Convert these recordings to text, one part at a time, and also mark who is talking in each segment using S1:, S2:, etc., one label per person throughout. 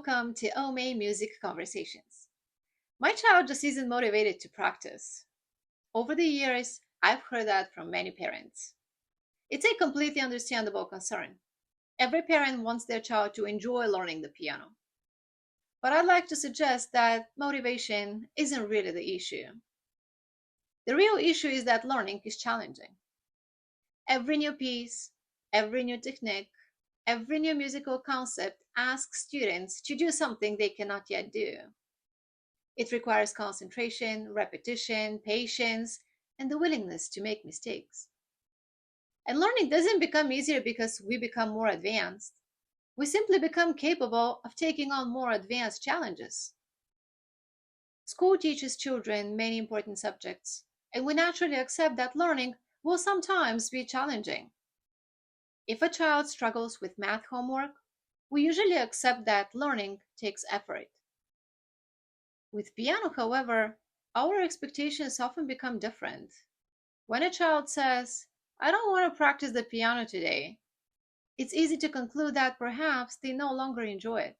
S1: welcome to Omei Music Conversations. My child just isn't motivated to practice. Over the years, I've heard that from many parents. It's a completely understandable concern. Every parent wants their child to enjoy learning the piano. But I'd like to suggest that motivation isn't really the issue. The real issue is that learning is challenging. Every new piece, every new technique, every new musical concept asks students to do something they cannot yet do. It requires concentration, repetition, patience, and the willingness to make mistakes. And learning doesn't become easier because we become more advanced. We simply become capable of taking on more advanced challenges. School teaches children many important subjects, and we naturally accept that learning will sometimes be challenging. If a child struggles with math homework, we usually accept that learning takes effort. With piano, however, our expectations often become different. When a child says, "I don't want to practice the piano today," it's easy to conclude that perhaps they no longer enjoy it.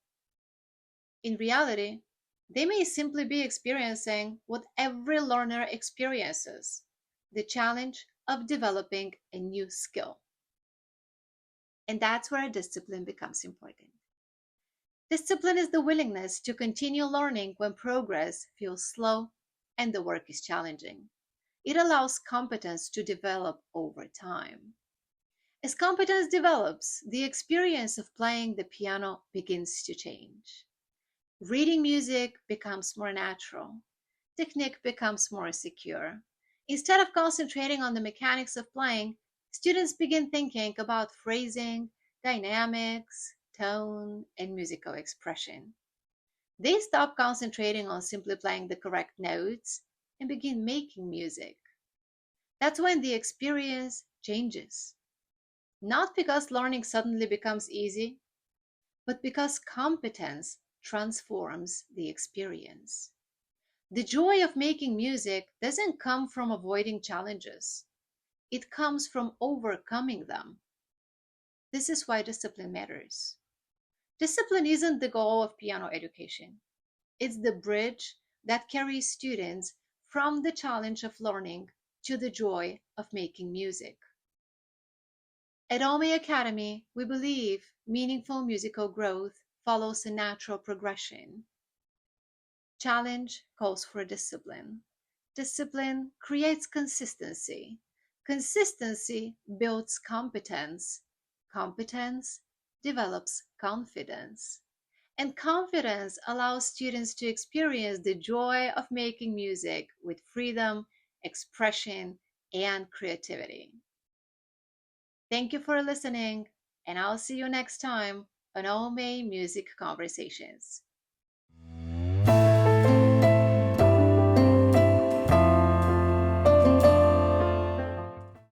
S1: In reality, they may simply be experiencing what every learner experiences: the challenge of developing a new skill. And that's where discipline becomes important. Discipline is the willingness to continue learning when progress feels slow and the work is challenging. It allows competence to develop over time. As competence develops, the experience of playing the piano begins to change. Reading music becomes more natural. Technique becomes more secure. Instead of concentrating on the mechanics of playing, students begin thinking about phrasing, dynamics, tone, and musical expression. They stop concentrating on simply playing the correct notes and begin making music. That's when the experience changes. Not because learning suddenly becomes easy, but because competence transforms the experience. The joy of making music doesn't come from avoiding challenges, it comes from overcoming them. This is why discipline matters. Discipline isn't the goal of piano education, it's the bridge that carries students from the challenge of learning to the joy of making music. At Omei Academy, we believe meaningful musical growth follows a natural progression. Challenge calls for discipline. Discipline creates consistency. Consistency builds competence. Competence develops confidence. And confidence allows students to experience the joy of making music with freedom, expression, and creativity. Thank you for listening, and I'll see you next time on Omei Music Conversations.